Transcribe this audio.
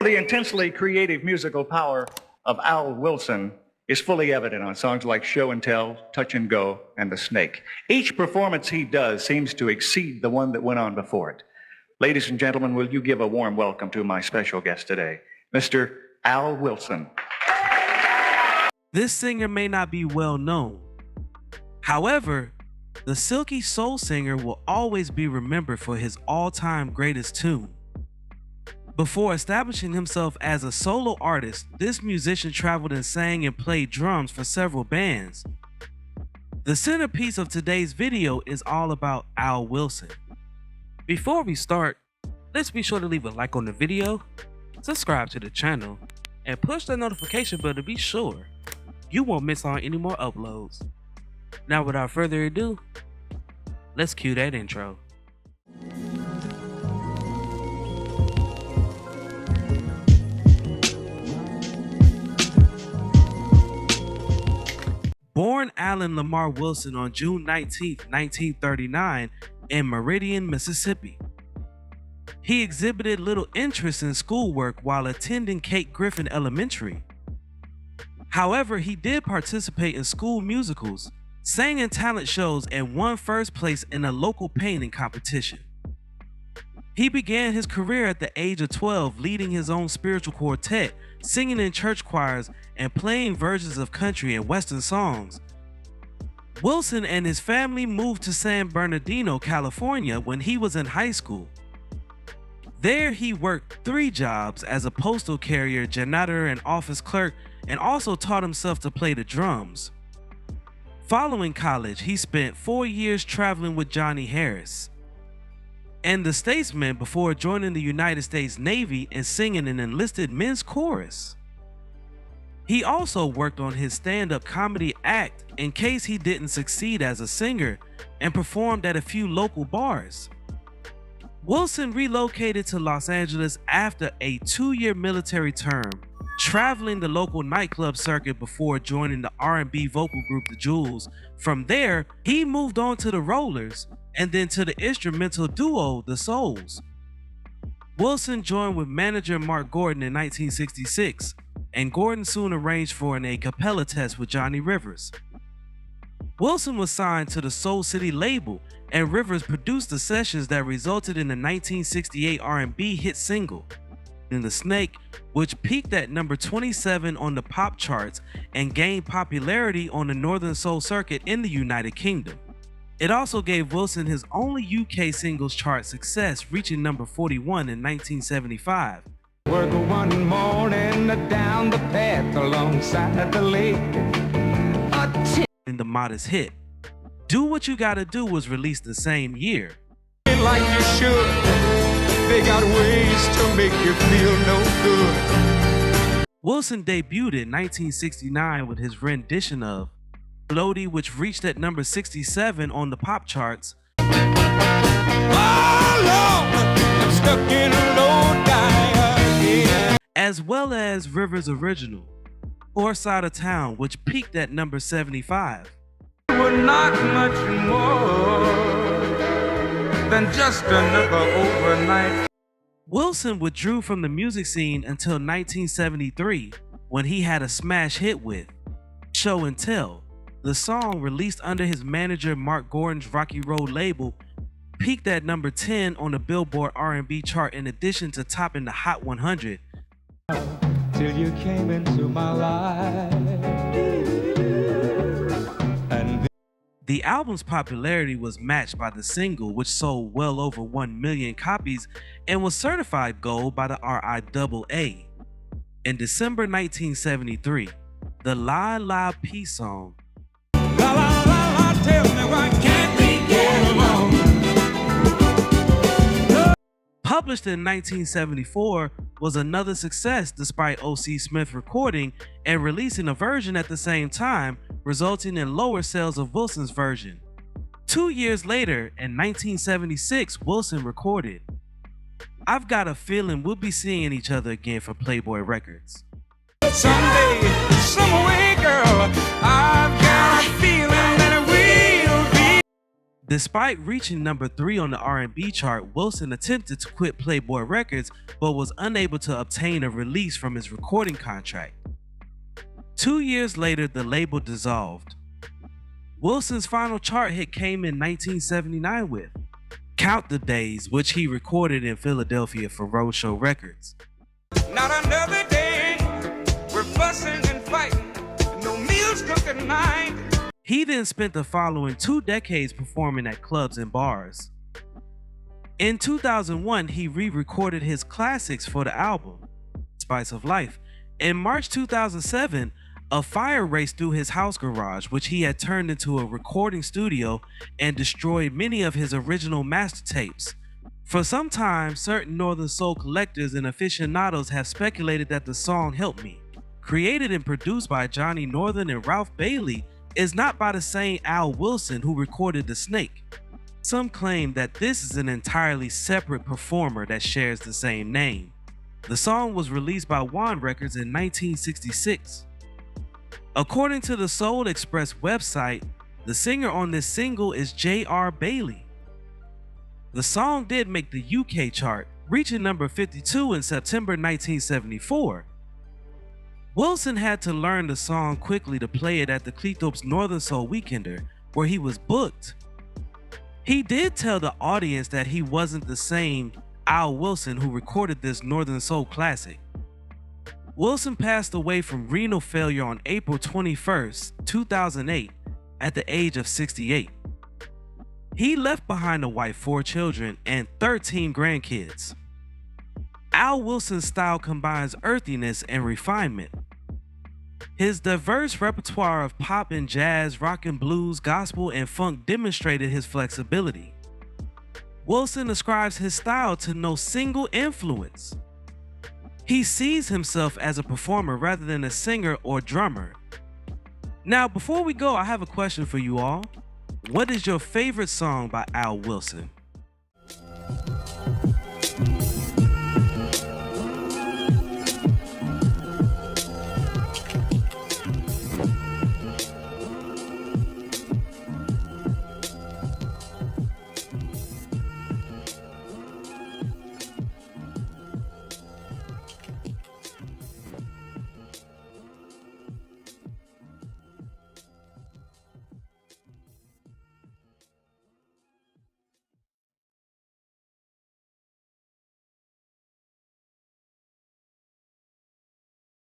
The intensely creative musical power of Al Wilson is fully evident on songs like Show and Tell, Touch and Go, and The Snake. Each performance he does seems to exceed the one that went on before it. Ladies and gentlemen, will you give a warm welcome to my special guest today, Mr. Al Wilson. This singer may not be well known. However, the silky soul singer will always be remembered for his all-time greatest tune. Before establishing himself as a solo artist, this musician traveled and sang and played drums for several bands. The centerpiece of today's video is all about Al Wilson. Before we start, let's be sure to leave a like on the video, subscribe to the channel, and push the notification bell to be sure you won't miss on any more uploads. Now without further ado, let's cue that intro. Born Allen Lamar Wilson on June 19, 1939 in Meridian, Mississippi. He exhibited little interest in schoolwork while attending Kate Griffin Elementary. However, he did participate in school musicals, sang in talent shows, and won first place in a local painting competition. He began his career at the age of 12, leading his own spiritual quartet, singing in church choirs, and playing versions of country and western songs. Wilson and his family moved to San Bernardino, California when he was in high school. There he worked 3 jobs as a postal carrier, janitor, and office clerk, and also taught himself to play the drums. Following college, he spent 4 years traveling with Johnny Harris and the Statesmen before joining the United States Navy and singing an enlisted men's chorus. He also worked on his stand-up comedy act in case he didn't succeed as a singer, and performed at a few local bars. Wilson relocated to Los Angeles after a 2-year military term, traveling the local nightclub circuit before joining the R&B vocal group The Jewels. From there, he moved on to the Rollers and then to the instrumental duo The Souls. Wilson joined with manager Mark Gordon in 1966, and Gordon soon arranged for an a cappella test with Johnny Rivers. Wilson was signed to the Soul City label, and Rivers produced the sessions that resulted in the 1968 R&B hit single, In the Snake, which peaked at number 27 on the pop charts and gained popularity on the Northern Soul circuit in the United Kingdom. It also gave Wilson his only UK singles chart success, reaching number 41 in 1975. Work one morning down the path alongside the lake. In the modest hit, Do What You Gotta Do was released the same year. Like you should, they got ways to make you feel no good. Wilson debuted in 1969 with his rendition of Floaty, which reached at number 67 on the pop charts. Oh Lord, I'm stuck in a low dive. As well as Rivers' original, Poor Side of Town, which peaked at number 75. We're not much more than just another overnight. Wilson withdrew from the music scene until 1973, when he had a smash hit with Show and Tell. The song, released under his manager Mark Gordon's Rocky Road label, peaked at number 10 on the Billboard R&B chart, in addition to topping the Hot 100. Till you came into my life. And the album's popularity was matched by the single, which sold well over 1 million copies and was certified gold by the RIAA. In December 1973, the La La Peace song, la la la la, tell me why can't we get along? published in 1974, was another success despite O.C. Smith recording and releasing a version at the same time, resulting in lower sales of Wilson's version. 2 years later, in 1976, Wilson recorded I've Got a Feeling We'll Be Seeing Each Other Again for Playboy Records. Someday, some way, girl, I've got a feeling that we'll be. Despite reaching number 3 on the R&B chart, Wilson attempted to quit Playboy Records but was unable to obtain a release from his recording contract. 2 years later, the label dissolved. Wilson's final chart hit came in 1979 with Count the Days, which he recorded in Philadelphia for Roadshow Records. Not another day, we're fussing and fighting, no meals cooked at night. He then spent the following 2 decades performing at clubs and bars. In 2001, he re-recorded his classics for the album, Spice of Life. In March 2007, a fire raced through his house garage, which he had turned into a recording studio, and destroyed many of his original master tapes. For some time, certain Northern Soul collectors and aficionados have speculated that the song Help Me, created and produced by Johnny Northern and Ralph Bailey, is not by the same Al Wilson who recorded The Snake. Some claim that this is an entirely separate performer that shares the same name. The song was released by WAN Records in 1966. According to the Soul Express website, the singer on this single is J.R. Bailey. The song did make the UK chart, reaching number 52 in September 1974. Wilson had to learn the song quickly to play it at the Cleethorpes Northern Soul Weekender, where he was booked. He did tell the audience that he wasn't the same Al Wilson who recorded this Northern Soul classic. Wilson passed away from renal failure on April 21, 2008, at the age of 68. He left behind a wife, 4 children, and 13 grandkids. Al Wilson's style combines earthiness and refinement. His diverse repertoire of pop and jazz, rock and blues, gospel, and funk demonstrated his flexibility. Wilson ascribes his style to no single influence. He sees himself as a performer rather than a singer or drummer. Now, before we go, I have a question for you all. What is your favorite song by Al Wilson?